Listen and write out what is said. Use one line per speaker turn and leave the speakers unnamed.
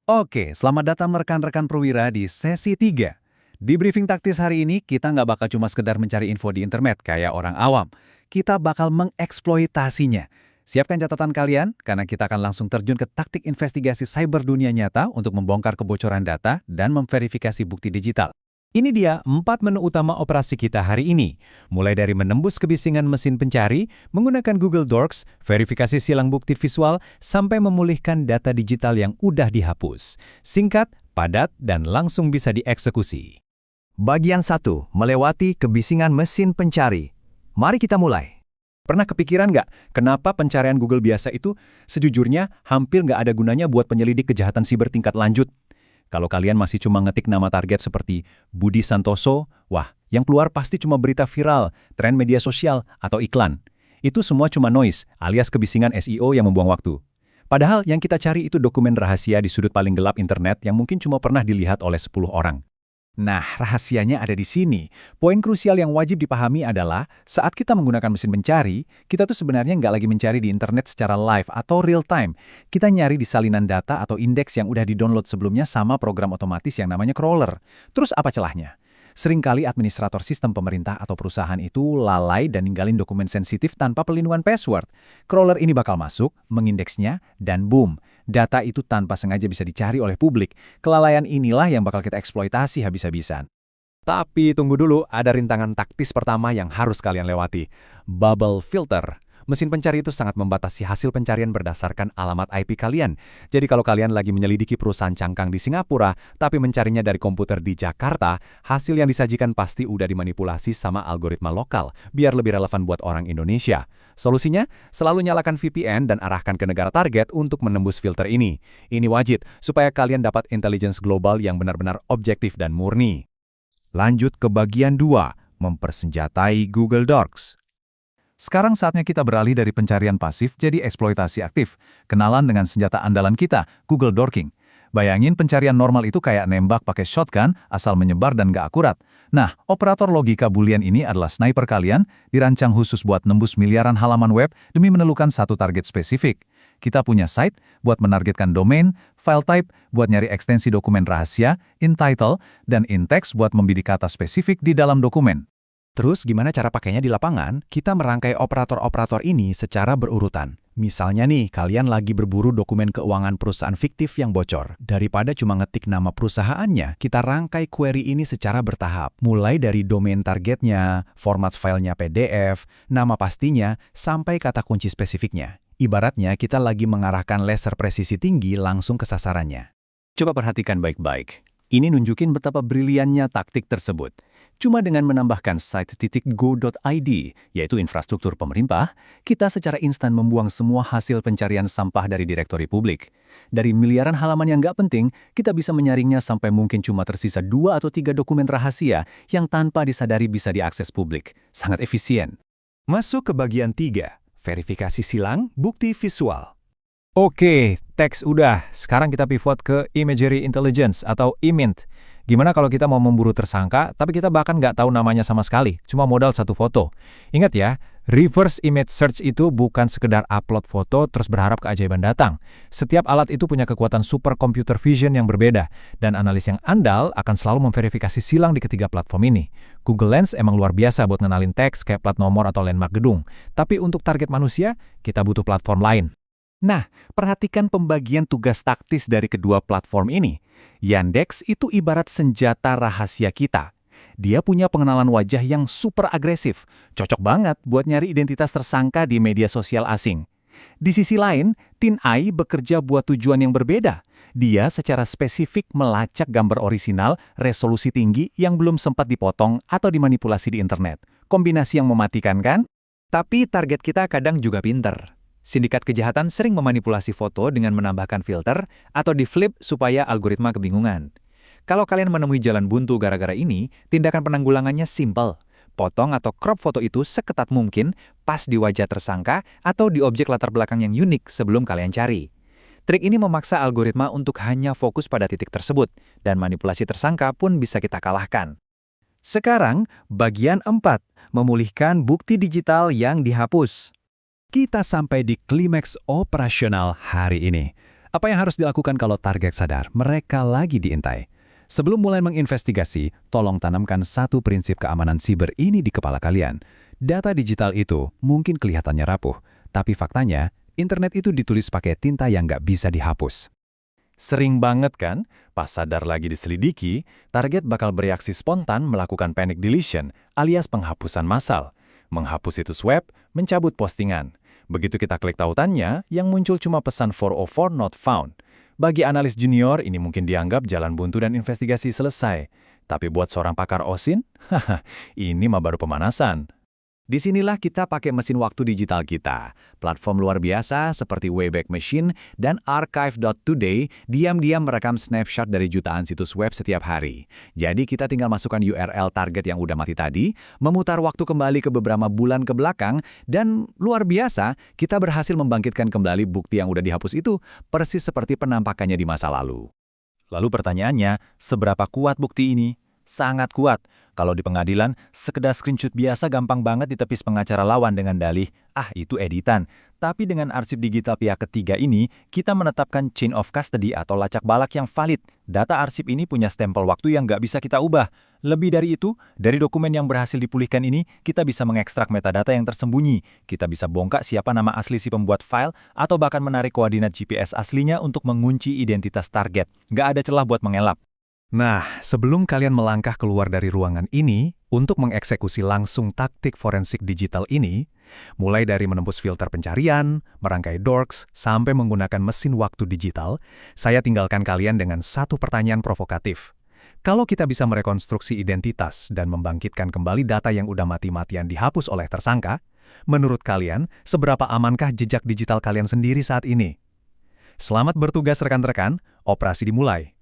Oke, selamat datang rekan-rekan perwira di sesi 3. Di briefing taktis hari ini, kita nggak bakal cuma sekedar mencari info di internet kayak orang awam. Kita bakal mengeksploitasinya. Siapkan catatan kalian, karena kita akan langsung terjun ke taktik investigasi cyber dunia nyata untuk membongkar kebocoran data dan memverifikasi bukti digital. Ini dia 4 menu utama operasi kita hari ini. Mulai dari menembus kebisingan mesin pencari, menggunakan Google Docs, verifikasi silang bukti visual, sampai memulihkan data digital yang udah dihapus. Singkat, padat, dan langsung bisa dieksekusi.
Bagian 1. Melewati kebisingan mesin pencari. Mari kita mulai.
Pernah kepikiran nggak, kenapa pencarian Google biasa itu sejujurnya hampir nggak ada gunanya buat penyelidik kejahatan siber tingkat lanjut? Kalau kalian masih cuma ngetik nama target seperti Budi Santoso, wah, yang keluar pasti cuma berita viral, tren media sosial, atau iklan. Itu semua cuma noise, alias kebisingan SEO yang membuang waktu. Padahal yang kita cari itu dokumen rahasia di sudut paling gelap internet yang mungkin cuma pernah dilihat oleh 10 orang. Nah, rahasianya ada di sini. Poin krusial yang wajib dipahami adalah saat kita menggunakan mesin pencari, kita tuh sebenarnya nggak lagi mencari di internet secara live atau real time. Kita nyari di salinan data atau indeks yang udah di-download sebelumnya sama program otomatis yang namanya crawler. Terus apa celahnya? Seringkali administrator sistem pemerintah atau perusahaan itu lalai dan ninggalin dokumen sensitif tanpa perlindungan password. Crawler ini bakal masuk, mengindeksnya, dan boom. Data itu tanpa sengaja bisa dicari oleh publik. Kelalaian inilah yang bakal kita eksploitasi habis-habisan. Tapi tunggu dulu, ada rintangan taktis pertama yang harus kalian lewati. Bubble filter. Mesin pencari itu sangat membatasi hasil pencarian berdasarkan alamat IP kalian. Jadi kalau kalian lagi menyelidiki perusahaan cangkang di Singapura, tapi mencarinya dari komputer di Jakarta, hasil yang disajikan pasti udah dimanipulasi sama algoritma lokal, biar lebih relevan buat orang Indonesia. Solusinya, selalu nyalakan VPN dan arahkan ke negara target untuk menembus filter ini. Ini wajib, supaya kalian dapat intelligence global yang benar-benar objektif dan murni.
Lanjut ke bagian 2. Mempersenjatai Google Docs.
Sekarang saatnya kita beralih dari pencarian pasif jadi eksploitasi aktif. Kenalan dengan senjata andalan kita, Google Dorking. Bayangin pencarian normal itu kayak nembak pakai shotgun, asal menyebar dan nggak akurat. Nah, operator logika Boolean ini adalah sniper kalian, dirancang khusus buat nembus miliaran halaman web demi menelukan satu target spesifik. Kita punya site buat menargetkan domain, file type buat nyari ekstensi dokumen rahasia, in title, dan in text buat membidik kata spesifik di dalam dokumen. Terus gimana cara pakainya di lapangan? Kita merangkai operator-operator ini secara berurutan. Misalnya nih, kalian lagi berburu dokumen keuangan perusahaan fiktif yang bocor. Daripada cuma ngetik nama perusahaannya, kita rangkai query ini secara bertahap. Mulai dari domain targetnya, format filenya PDF, nama pastinya, sampai kata kunci spesifiknya. Ibaratnya kita lagi mengarahkan laser presisi tinggi langsung ke sasarannya. Coba perhatikan baik-baik. Ini nunjukin betapa briliannya taktik tersebut. Cuma dengan menambahkan site.go.id, yaitu infrastruktur pemerintah, kita secara instan membuang semua hasil pencarian sampah dari direktori publik. Dari miliaran halaman yang nggak penting, kita bisa menyaringnya sampai mungkin cuma tersisa 2 atau 3 dokumen rahasia yang tanpa disadari bisa diakses publik. Sangat efisien. Masuk ke bagian 3, verifikasi silang bukti visual. Oke, teks udah. Sekarang kita pivot ke Imagery Intelligence atau IMINT. Gimana kalau kita mau memburu tersangka, tapi kita bahkan nggak tahu namanya sama sekali, cuma modal satu foto. Ingat ya, reverse image search itu bukan sekedar upload foto terus berharap keajaiban datang. Setiap alat itu punya kekuatan super computer vision yang berbeda, dan analis yang andal akan selalu memverifikasi silang di ketiga platform ini. Google Lens emang luar biasa buat ngenalin teks kayak plat nomor atau landmark gedung, tapi untuk target manusia, kita butuh platform lain. Nah, perhatikan pembagian tugas taktis dari kedua platform ini. Yandex itu ibarat senjata rahasia kita. Dia punya pengenalan wajah yang super agresif, cocok banget buat nyari identitas tersangka di media sosial asing. Di sisi lain, TinEye bekerja buat tujuan yang berbeda. Dia secara spesifik melacak gambar orisinal, resolusi tinggi yang belum sempat dipotong atau dimanipulasi di internet. Kombinasi yang mematikan kan? Tapi target kita kadang juga pinter. Sindikat kejahatan sering memanipulasi foto dengan menambahkan filter atau di-flip supaya algoritma kebingungan. Kalau kalian menemui jalan buntu gara-gara ini, tindakan penanggulangannya simpel. Potong atau crop foto itu seketat mungkin pas di wajah tersangka atau di objek latar belakang yang unik sebelum kalian cari. Trik ini memaksa algoritma untuk hanya fokus pada titik tersebut, dan manipulasi tersangka pun bisa kita kalahkan. Sekarang, bagian 4, memulihkan bukti digital yang dihapus. Kita sampai di klimaks operasional hari ini. Apa yang harus dilakukan kalau target sadar mereka lagi diintai? Sebelum mulai menginvestigasi, tolong tanamkan satu prinsip keamanan siber ini di kepala kalian. Data digital itu mungkin kelihatannya rapuh, tapi faktanya, internet itu ditulis pakai tinta yang nggak bisa dihapus. Sering banget kan, pas sadar lagi diselidiki, target bakal bereaksi spontan melakukan panic deletion alias penghapusan massal. Menghapus situs web, mencabut postingan. Begitu kita klik tautannya, yang muncul cuma pesan 404 not found. Bagi analis junior, ini mungkin dianggap jalan buntu dan investigasi selesai. Tapi buat seorang pakar OSINT, ini mah baru pemanasan.
Disinilah kita pakai mesin waktu digital kita. Platform luar biasa seperti Wayback Machine dan Archive.today diam-diam merekam snapshot dari jutaan situs web setiap hari. Jadi kita tinggal masukkan URL target yang udah mati tadi, memutar waktu kembali ke beberapa bulan ke belakang, dan luar biasa, kita berhasil membangkitkan kembali bukti yang udah dihapus itu, persis seperti penampakannya di masa lalu.
Lalu pertanyaannya, seberapa kuat bukti ini? Sangat kuat. Kalau di pengadilan, sekedar screenshot biasa gampang banget ditepis pengacara lawan dengan dalih, itu editan. Tapi dengan arsip digital pihak ketiga ini, kita menetapkan chain of custody atau lacak balak yang valid. Data arsip ini punya stempel waktu yang nggak bisa kita ubah. Lebih dari itu, dari dokumen yang berhasil dipulihkan ini, kita bisa mengekstrak metadata yang tersembunyi. Kita bisa bongkar siapa nama asli si pembuat file, atau bahkan menarik koordinat GPS aslinya untuk mengunci identitas target. Nggak ada celah buat mengelap. Nah, sebelum kalian melangkah keluar dari ruangan ini, untuk mengeksekusi langsung taktik forensik digital ini, mulai dari menembus filter pencarian, merangkai dorks, sampai menggunakan mesin waktu digital, saya tinggalkan kalian dengan satu pertanyaan provokatif. Kalau kita bisa merekonstruksi identitas dan membangkitkan kembali data yang udah mati-matian dihapus oleh tersangka, menurut kalian, seberapa amankah jejak digital kalian sendiri saat ini? Selamat bertugas rekan-rekan, operasi dimulai.